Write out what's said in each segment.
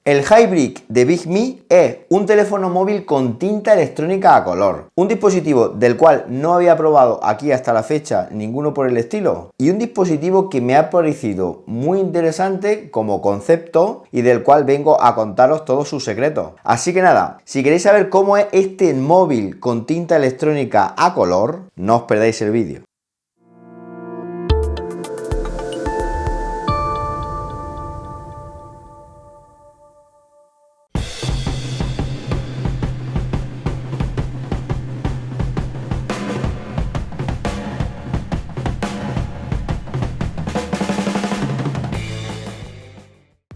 El Hybrid de BigMe es un teléfono móvil con tinta electrónica a color, un dispositivo del cual no había probado aquí hasta la fecha ninguno por el estilo, y un dispositivo que me ha parecido muy interesante como concepto y del cual vengo a contaros todos sus secretos. Así que nada, si queréis saber cómo es este móvil con tinta electrónica a color, no os perdáis el vídeo.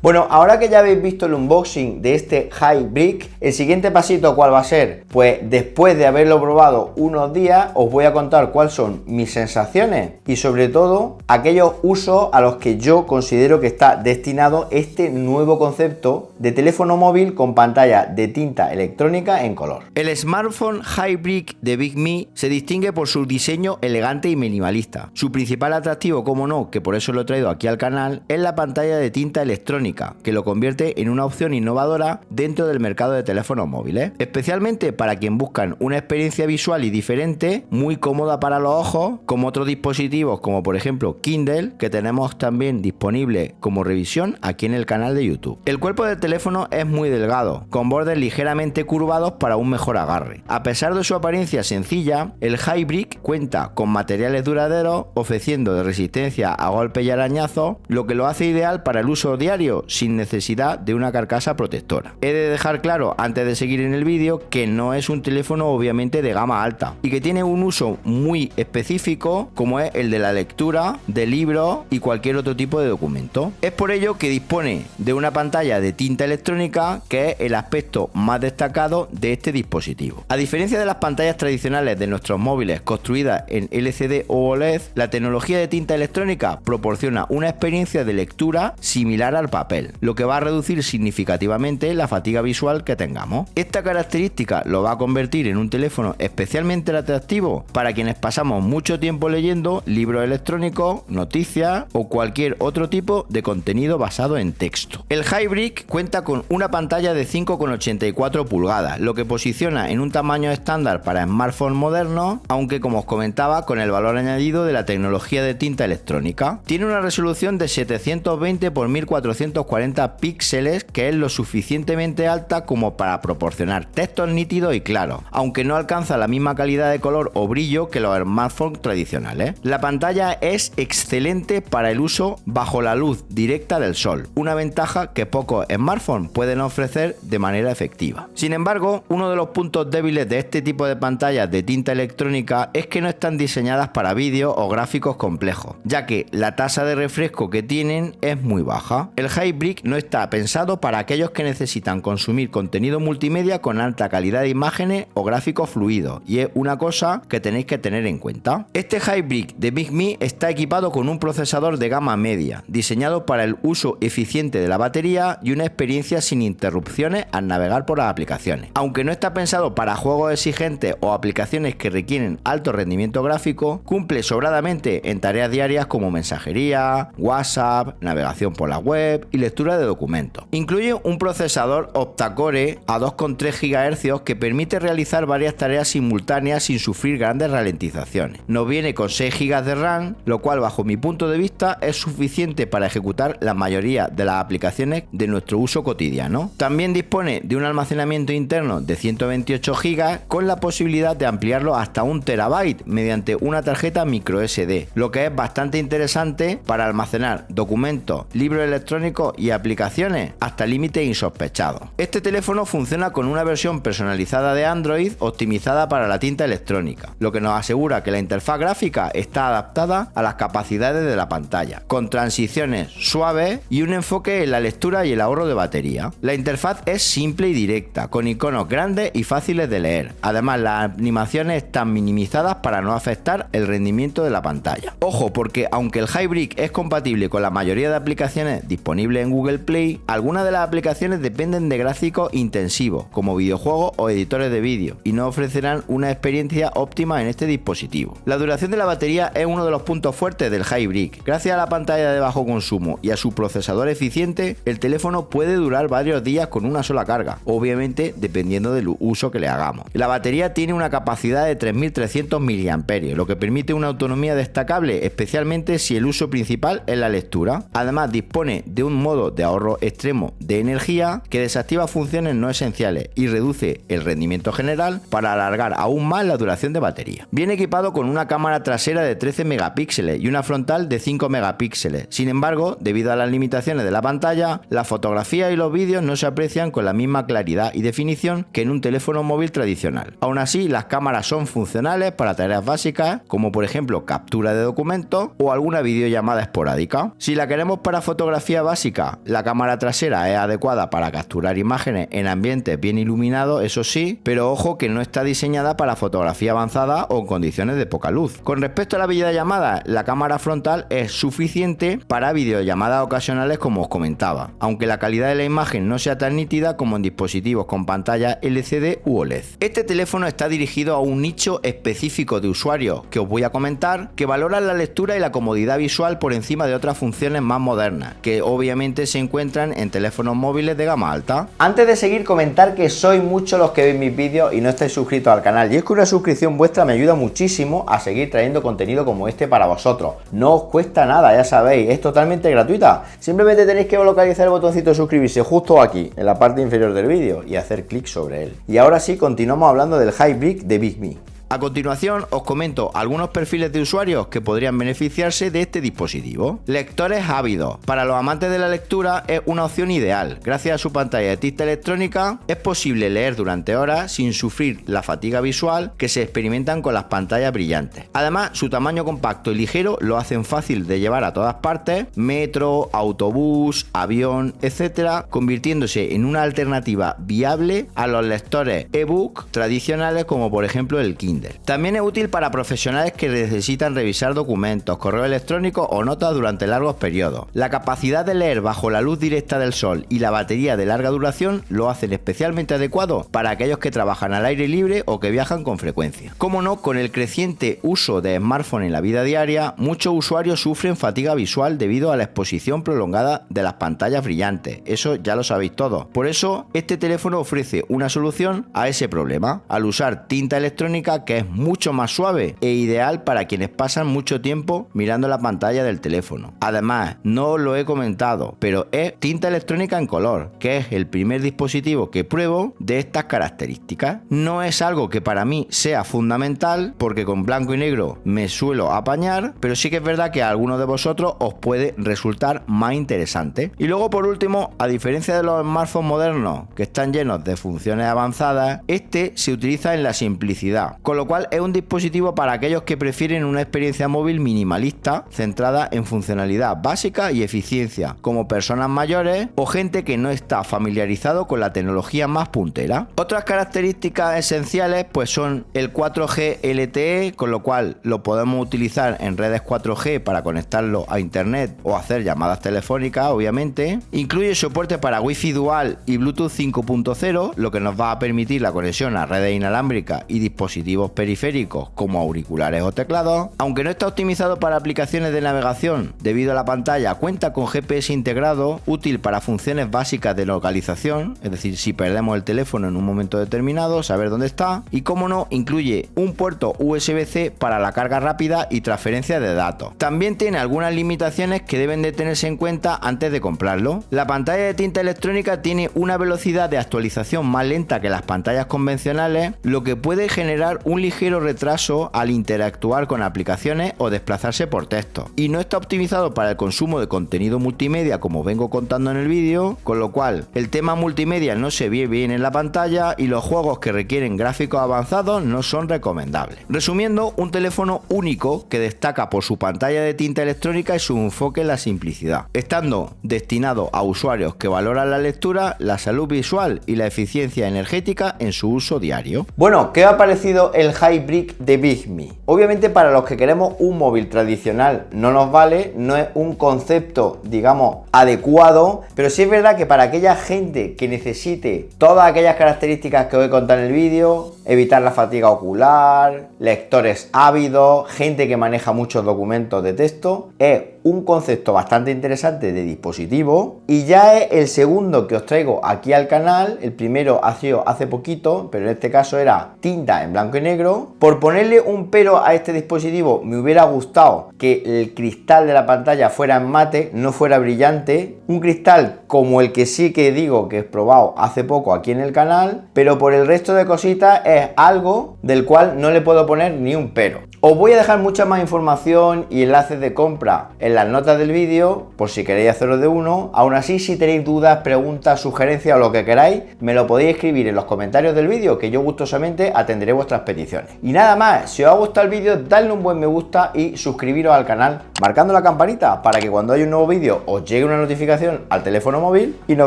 Bueno, ahora que ya habéis visto el unboxing de este Hybrid, el siguiente pasito ¿cuál va a ser? Pues después de haberlo probado unos días, os voy a contar cuáles son mis sensaciones y sobre todo aquellos usos a los que yo considero que está destinado este nuevo concepto de teléfono móvil con pantalla de tinta electrónica en color. El smartphone Hybrid de BigMe se distingue por su diseño elegante y minimalista. Su principal atractivo, como no, que por eso lo he traído aquí al canal, es la pantalla de tinta electrónica, que lo convierte en una opción innovadora dentro del mercado de teléfonos móviles, especialmente para quien buscan una experiencia visual y diferente, muy cómoda para los ojos, como otros dispositivos como por ejemplo Kindle, que tenemos también disponible como revisión aquí en el canal de YouTube. El cuerpo del teléfono es muy delgado, con bordes ligeramente curvados para un mejor agarre. A pesar de su apariencia sencilla, el Hybrid cuenta con materiales duraderos, ofreciendo de resistencia a golpes y arañazos, lo que lo hace ideal para el uso diario sin necesidad de una carcasa protectora. He de dejar claro antes de seguir en el vídeo que no es un teléfono obviamente de gama alta y que tiene un uso muy específico como es el de la lectura de libros y cualquier otro tipo de documento. Es por ello que dispone de una pantalla de tinta electrónica, que es el aspecto más destacado de este dispositivo. A diferencia de las pantallas tradicionales de nuestros móviles construidas en LCD o OLED, la tecnología de tinta electrónica proporciona una experiencia de lectura similar al papel, lo que va a reducir significativamente la fatiga visual que tengamos. Esta característica lo va a convertir en un teléfono especialmente atractivo para quienes pasamos mucho tiempo leyendo libros electrónicos, noticias o cualquier otro tipo de contenido basado en texto. El Hybrid cuenta con una pantalla de 5,84 pulgadas, lo que posiciona en un tamaño estándar para smartphones modernos, aunque como os comentaba, con el valor añadido de la tecnología de tinta electrónica. Tiene una resolución de 720 x 1440 píxeles, que es lo suficientemente alta como para proporcionar textos nítidos y claros, aunque no alcanza la misma calidad de color o brillo que los smartphones tradicionales. La pantalla es excelente para el uso bajo la luz directa del sol, una ventaja que pocos smartphones pueden ofrecer de manera efectiva. Sin embargo, uno de los puntos débiles de este tipo de pantallas de tinta electrónica es que no están diseñadas para vídeos o gráficos complejos, ya que la tasa de refresco que tienen es muy baja. El Hybrid no está pensado para aquellos que necesitan consumir contenido multimedia con alta calidad de imágenes o gráficos fluidos, y es una cosa que tenéis que tener en cuenta. Este Hybrid de BigMe está equipado con un procesador de gama media, diseñado para el uso eficiente de la batería y una experiencia sin interrupciones al navegar por las aplicaciones. Aunque no está pensado para juegos exigentes o aplicaciones que requieren alto rendimiento gráfico, cumple sobradamente en tareas diarias como mensajería, WhatsApp, navegación por la web y lectura de documentos. Incluye un procesador octa-core a 2,3 GHz que permite realizar varias tareas simultáneas sin sufrir grandes ralentizaciones. Nos viene con 6 GB de RAM, lo cual bajo mi punto de vista es suficiente para ejecutar la mayoría de las aplicaciones de nuestro uso cotidiano. También dispone de un almacenamiento interno de 128 GB con la posibilidad de ampliarlo hasta 1 TB mediante una tarjeta microSD, lo que es bastante interesante para almacenar documentos, libros electrónicos y aplicaciones hasta límites insospechados. Este teléfono funciona con una versión personalizada de Android optimizada para la tinta electrónica, lo que nos asegura que la interfaz gráfica está adaptada a las capacidades de la pantalla, con transiciones suaves y un enfoque en la lectura y el ahorro de batería. La interfaz es simple y directa, con iconos grandes y fáciles de leer. Además, las animaciones están minimizadas para no afectar el rendimiento de la pantalla. Ojo, porque aunque el Hybrid es compatible con la mayoría de aplicaciones disponibles disponibles en Google Play, algunas de las aplicaciones dependen de gráficos intensivos, como videojuegos o editores de vídeo, y no ofrecerán una experiencia óptima en este dispositivo. La duración de la batería es uno de los puntos fuertes del Hi-Brick. Gracias a la pantalla de bajo consumo y a su procesador eficiente, el teléfono puede durar varios días con una sola carga, obviamente dependiendo del uso que le hagamos. La batería tiene una capacidad de 3300 mAh, lo que permite una autonomía destacable, especialmente si el uso principal es la lectura. Además, dispone de un modo de ahorro extremo de energía que desactiva funciones no esenciales y reduce el rendimiento general para alargar aún más la duración de batería. Viene equipado con una cámara trasera de 13 megapíxeles y una frontal de 5 megapíxeles. Sin embargo, debido a las limitaciones de la pantalla, la fotografía y los vídeos no se aprecian con la misma claridad y definición que en un teléfono móvil tradicional. Aún así, las cámaras son funcionales para tareas básicas, como por ejemplo captura de documentos o alguna videollamada esporádica. Si la queremos para fotografía básica, la cámara trasera es adecuada para capturar imágenes en ambientes bien iluminados, eso sí, pero ojo que no está diseñada para fotografía avanzada o en condiciones de poca luz. Con respecto a la videollamada, la cámara frontal es suficiente para videollamadas ocasionales, como os comentaba, aunque la calidad de la imagen no sea tan nítida como en dispositivos con pantalla LCD u OLED. Este teléfono está dirigido a un nicho específico de usuarios que os voy a comentar, que valoran la lectura y la comodidad visual por encima de otras funciones más modernas, que obviamente se encuentran en teléfonos móviles de gama alta. Antes de seguir, comentar que sois muchos los que veis mis vídeos y no estáis suscritos al canal, y es que una suscripción vuestra me ayuda muchísimo a seguir trayendo contenido como este para vosotros. No os cuesta nada, ya sabéis, es totalmente gratuita. Simplemente tenéis que localizar el botoncito de suscribirse justo aquí, en la parte inferior del vídeo, y hacer clic sobre él. Y ahora sí, continuamos hablando del Hi-Brick de BigMe. A continuación os comento algunos perfiles de usuarios que podrían beneficiarse de este dispositivo. Lectores ávidos. Para los amantes de la lectura es una opción ideal. Gracias a su pantalla de tinta electrónica es posible leer durante horas sin sufrir la fatiga visual que se experimentan con las pantallas brillantes. Además, su tamaño compacto y ligero lo hacen fácil de llevar a todas partes, metro, autobús, avión, etc., convirtiéndose en una alternativa viable a los lectores ebook tradicionales como por ejemplo el Kindle. También es útil para profesionales que necesitan revisar documentos, correo electrónico o notas durante largos periodos. La capacidad de leer bajo la luz directa del sol y la batería de larga duración lo hacen especialmente adecuado para aquellos que trabajan al aire libre o que viajan con frecuencia. Como no, con el creciente uso de smartphone en la vida diaria, muchos usuarios sufren fatiga visual debido a la exposición prolongada de las pantallas brillantes. Eso ya lo sabéis todos. Por eso, este teléfono ofrece una solución a ese problema, al usar tinta electrónica que es mucho más suave e ideal para quienes pasan mucho tiempo mirando la pantalla del teléfono. Además, no lo he comentado, pero es tinta electrónica en color, que es el primer dispositivo que pruebo de estas características. No es algo que para mí sea fundamental, porque con blanco y negro me suelo apañar, pero sí que es verdad que a algunos de vosotros os puede resultar más interesante. Y luego, por último, a diferencia de los smartphones modernos que están llenos de funciones avanzadas, este se utiliza en la simplicidad, con lo cual es un dispositivo para aquellos que prefieren una experiencia móvil minimalista, centrada en funcionalidad básica y eficiencia, como personas mayores o gente que no está familiarizado con la tecnología más puntera. Otras características esenciales pues son el 4G LTE, con lo cual lo podemos utilizar en redes 4G para conectarlo a internet o hacer llamadas telefónicas, obviamente. Incluye soporte para Wi-Fi dual y Bluetooth 5.0, lo que nos va a permitir la conexión a redes inalámbricas y dispositivos periféricos como auriculares o teclados. Aunque no está optimizado para aplicaciones de navegación debido a la pantalla, cuenta con GPS integrado, útil para funciones básicas de localización, es decir, si perdemos el teléfono en un momento determinado, saber dónde está. Y como no, incluye un puerto USB-C para la carga rápida y transferencia de datos. También tiene algunas limitaciones que deben de tenerse en cuenta antes de comprarlo. La pantalla de tinta electrónica tiene una velocidad de actualización más lenta que las pantallas convencionales, lo que puede generar un ligero retraso al interactuar con aplicaciones o desplazarse por texto. Y no está optimizado para el consumo de contenido multimedia, como vengo contando en el vídeo, con lo cual el tema multimedia no se ve bien en la pantalla y los juegos que requieren gráficos avanzados no son recomendables. Resumiendo, un teléfono único que destaca por su pantalla de tinta electrónica y su enfoque en la simplicidad, estando destinado a usuarios que valoran la lectura, la salud visual y la eficiencia energética en su uso diario. Bueno, ¿qué os ha parecido el Hybrid de BigMe. Obviamente para los que queremos un móvil tradicional no nos vale, no es un concepto, digamos, adecuado, pero sí es verdad que para aquella gente que necesite todas aquellas características que os he contado en el vídeo, evitar la fatiga ocular, lectores ávidos, gente que maneja muchos documentos de texto, es un concepto bastante interesante de dispositivo y ya es el segundo que os traigo aquí al canal. El primero ha sido hace poquito, pero en este caso era tinta en blanco y negro. Por ponerle un pero a este dispositivo, me hubiera gustado que el cristal de la pantalla fuera en mate, no fuera brillante, un cristal como el que sí que digo que he probado hace poco aquí en el canal, pero por el resto de cositas es algo del cual no le puedo poner ni un pero. Os voy a dejar mucha más información y enlaces de compra en las notas del vídeo, por si queréis haceros de uno. Aún así, si tenéis dudas, preguntas, sugerencias o lo que queráis, me lo podéis escribir en los comentarios del vídeo, que yo gustosamente atenderé vuestras peticiones. Y nada más, si os ha gustado el vídeo, dadle un buen me gusta y suscribiros al canal, marcando la campanita para que cuando haya un nuevo vídeo os llegue una notificación al teléfono móvil. Y nos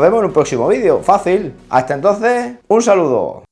vemos en un próximo vídeo, fácil. Hasta entonces, un saludo.